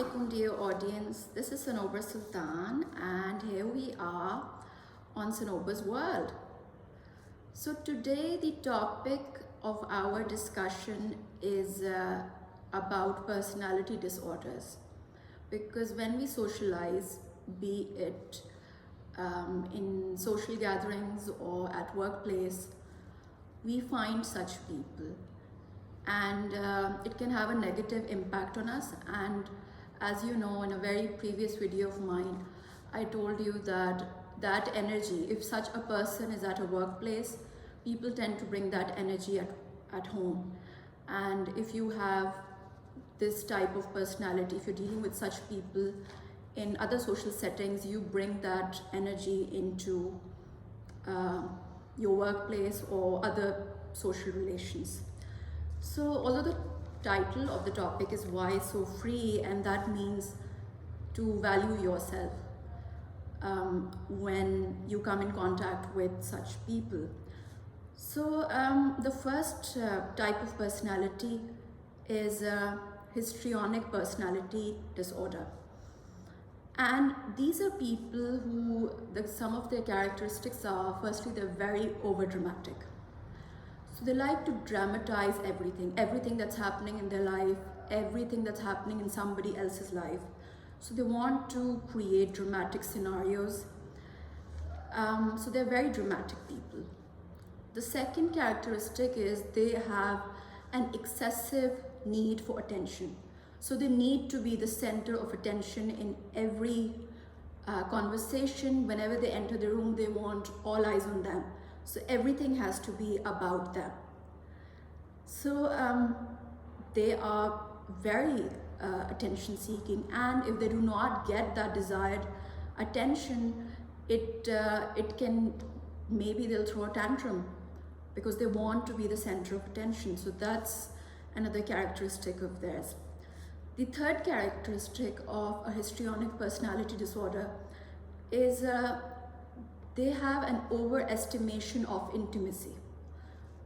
Assalamualaikum dear audience, this is Sanobar Sultan and here we are on Sanobar's World. So today the topic of our discussion is about personality disorders, because when we socialize, be it in social gatherings or at workplace, we find such people and it can have a negative impact on us. And as you know, in a very previous video of mine, I told you that that energy, if such a person is at a workplace, people tend to bring that energy at home. And if you have this type of personality, if you're dealing with such people in other social settings, you bring that energy into your workplace or other social relations. So although the title of the topic is Why So Free, and that means to value yourself when you come in contact with such people. So the first type of personality is histrionic personality disorder. And these are people who, some of their characteristics are, firstly, they're very overdramatic. So they like to dramatize everything that's happening in their life, everything that's happening in somebody else's life. So they want to create dramatic scenarios. So they're very dramatic people. The second characteristic is they have an excessive need for attention. So they need to be the center of attention in every conversation. Whenever they enter the room, they want all eyes on them. So everything has to be about them. So they are very attention seeking, and if they do not get that desired attention, it can, maybe they'll throw a tantrum because they want to be the center of attention. So that's another characteristic of theirs. The third characteristic of a histrionic personality disorder is they have an overestimation of intimacy.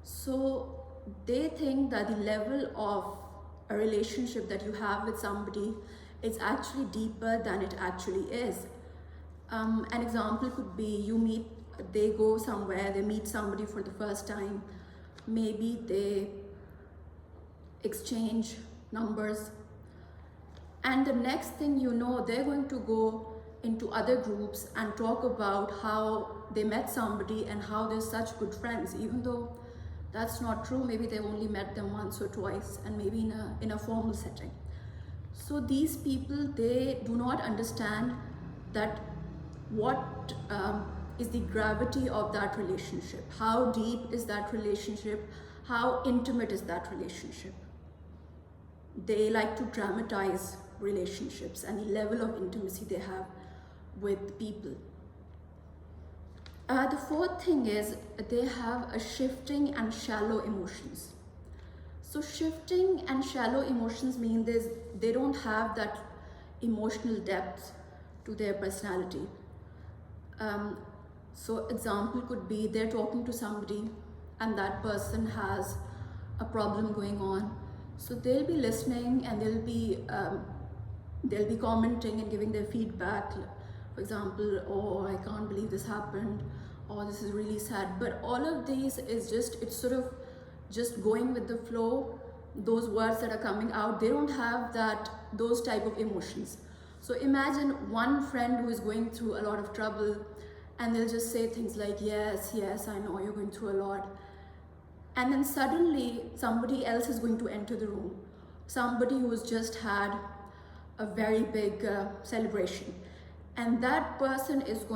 So they think that the level of a relationship that you have with somebody is actually deeper than it actually is. An example could be they go somewhere, they meet somebody for the first time, maybe they exchange numbers, and the next thing you know, they're going to go into other groups and talk about how they met somebody and how they're such good friends, even though that's not true. Maybe they've only met them once or twice, and maybe in a formal setting. So these people, they do not understand that what is the gravity of that relationship, how deep is that relationship, how intimate is that relationship. They like to dramatize relationships and the level of intimacy they have with people. The fourth thing is they have a shifting and shallow emotions. So shifting and shallow emotions mean they don't have that emotional depth to their personality. So example could be they're talking to somebody and that person has a problem going on. So they'll be listening and they'll be commenting and giving their feedback. For example, oh, I can't believe this happened, or this is really sad. But all of these is it's sort of just going with the flow. Those words that are coming out, they don't have those type of emotions. So imagine one friend who is going through a lot of trouble and they'll just say things like, yes, I know you're going through a lot. And then suddenly somebody else is going to enter the room. Somebody who has just had a very big celebration. And that person with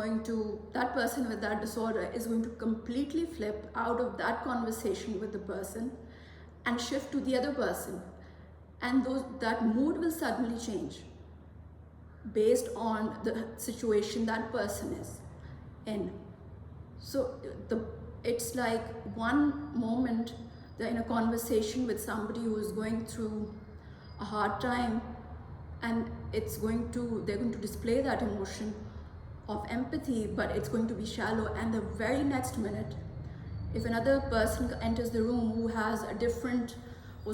that disorder is going to completely flip out of that conversation with the person and shift to the other person. And that mood will suddenly change based on the situation that person is in. So it's like one moment they're in a conversation with somebody who is going through a hard time, and they're going to display that emotion of empathy, but it's going to be shallow. And the very next minute, if another person enters the room who's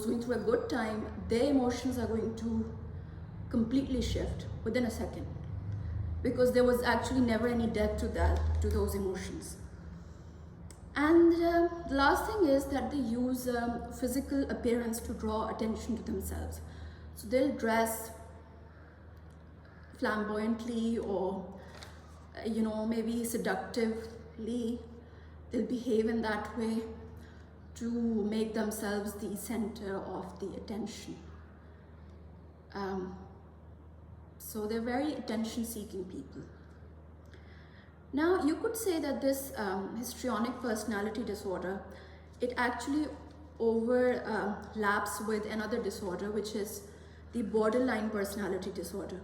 going through a good time, their emotions are going to completely shift within a second, because there was actually never any depth to those emotions. And the last thing is that they use physical appearance to draw attention to themselves. So they'll dress flamboyantly, or maybe seductively. They'll behave in that way to make themselves the center of the attention. So they're very attention-seeking people. Now, you could say that this histrionic personality disorder, it actually overlaps with another disorder, which is the borderline personality disorder.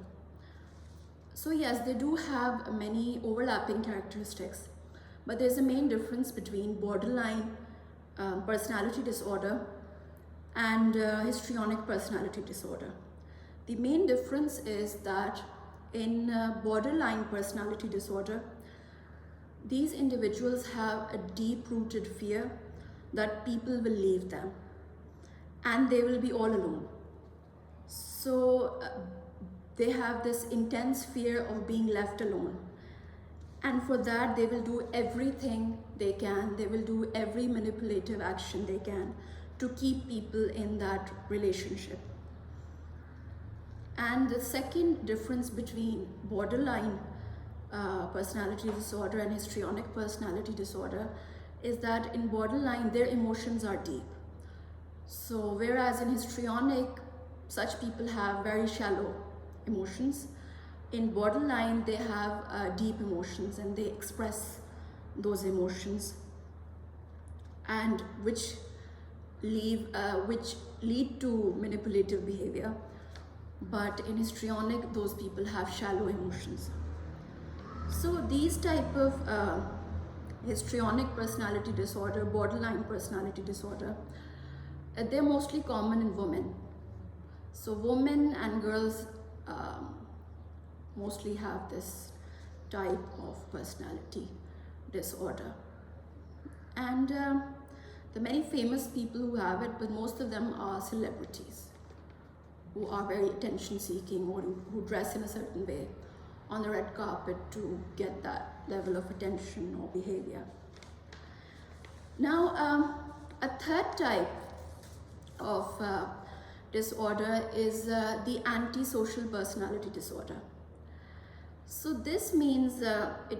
So yes, they do have many overlapping characteristics, but there's a main difference between borderline personality disorder and histrionic personality disorder. The main difference is that in borderline personality disorder, these individuals have a deep-rooted fear that people will leave them and they will be all alone. So they have this intense fear of being left alone. And for that, they will do everything they can. They will do every manipulative action they can to keep people in that relationship. And the second difference between borderline personality disorder and histrionic personality disorder is that in borderline, their emotions are deep. So whereas in histrionic, such people have very shallow emotions, in borderline, they have deep emotions and they express those emotions, and which lead to manipulative behavior. But in histrionic, those people have shallow emotions. So these type of histrionic personality disorder, borderline personality disorder, they're mostly common in women. So women and girls mostly have this type of personality disorder. And the many famous people who have it, but most of them are celebrities who are very attention-seeking, or who dress in a certain way on the red carpet to get that level of attention or behavior. Now, a third type of disorder is the antisocial personality disorder. So this means,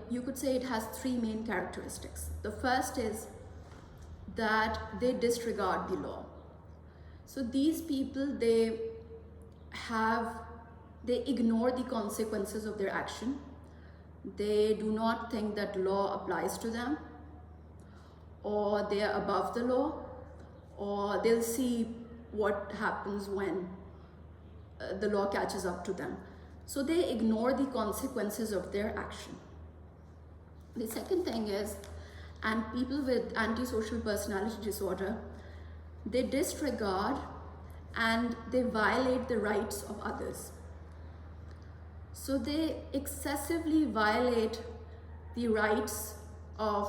you could say it has three main characteristics. The first is that they disregard the law. So these people, they ignore the consequences of their action. They do not think that law applies to them, or they are above the law, or they'll see what happens when the law catches up to them. So they ignore the consequences of their action. The second thing is, and people with antisocial personality disorder, they disregard and they violate the rights of others. So they excessively violate the rights of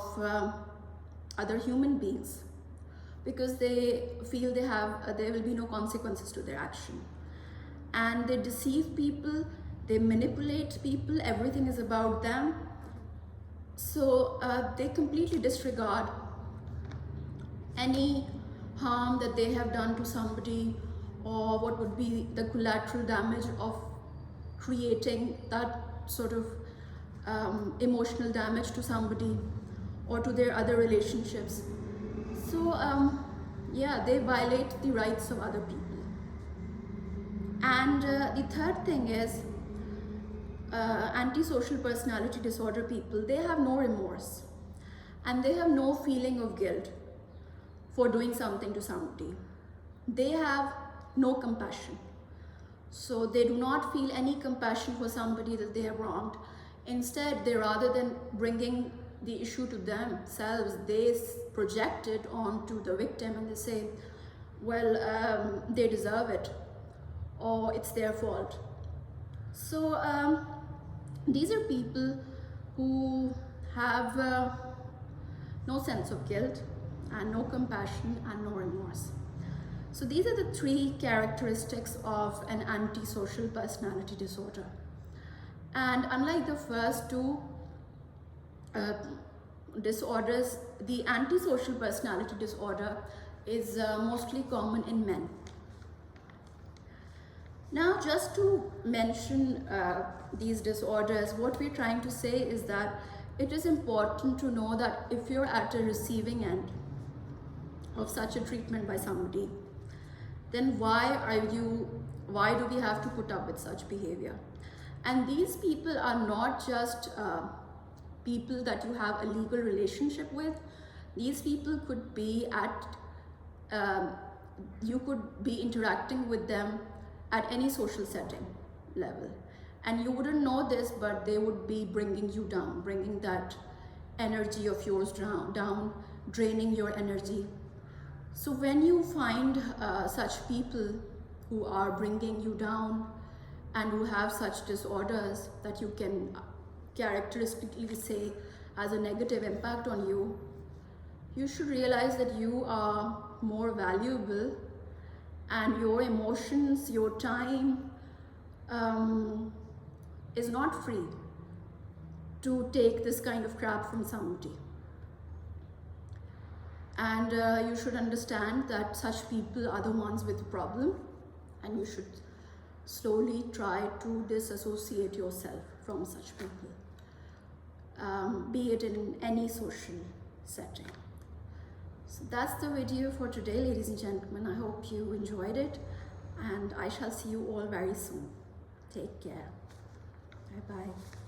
other human beings, because they feel there will be no consequences to their action. And they deceive people, they manipulate people, everything is about them. So they completely disregard any harm that they have done to somebody, or what would be the collateral damage of creating that sort of emotional damage to somebody or to their other relationships. So yeah, they violate the rights of other people. And the third thing is, antisocial personality disorder people, they have no remorse and they have no feeling of guilt for doing something to somebody. They have no compassion. So they do not feel any compassion for somebody that they have wronged. Instead, rather than bringing the issue to themselves, they project it onto the victim and they say, well, they deserve it, or it's their fault. So these are people who have no sense of guilt and no compassion and no remorse. So these are the three characteristics of an antisocial personality disorder. And unlike the first two disorders, the antisocial personality disorder is mostly common in men. Now, just to mention these disorders, what we're trying to say is that it is important to know that if you're at a receiving end of such a treatment by somebody, then why do we have to put up with such behavior? And these people are not just people that you have a legal relationship with. These people could be you could be interacting with them at any social setting level. And you wouldn't know this, but they would be bringing you down, bringing that energy of yours down, draining your energy. So when you find such people who are bringing you down and who have such disorders that you can characteristically say has a negative impact on you, you should realize that you are more valuable, and your emotions, your time is not free to take this kind of crap from somebody. And you should understand that such people are the ones with the problem, and you should slowly try to disassociate yourself from such people, be it in any social setting. So that's the video for today, ladies and gentlemen. I hope you enjoyed it, and I shall see you all very soon. Take care. Bye-bye.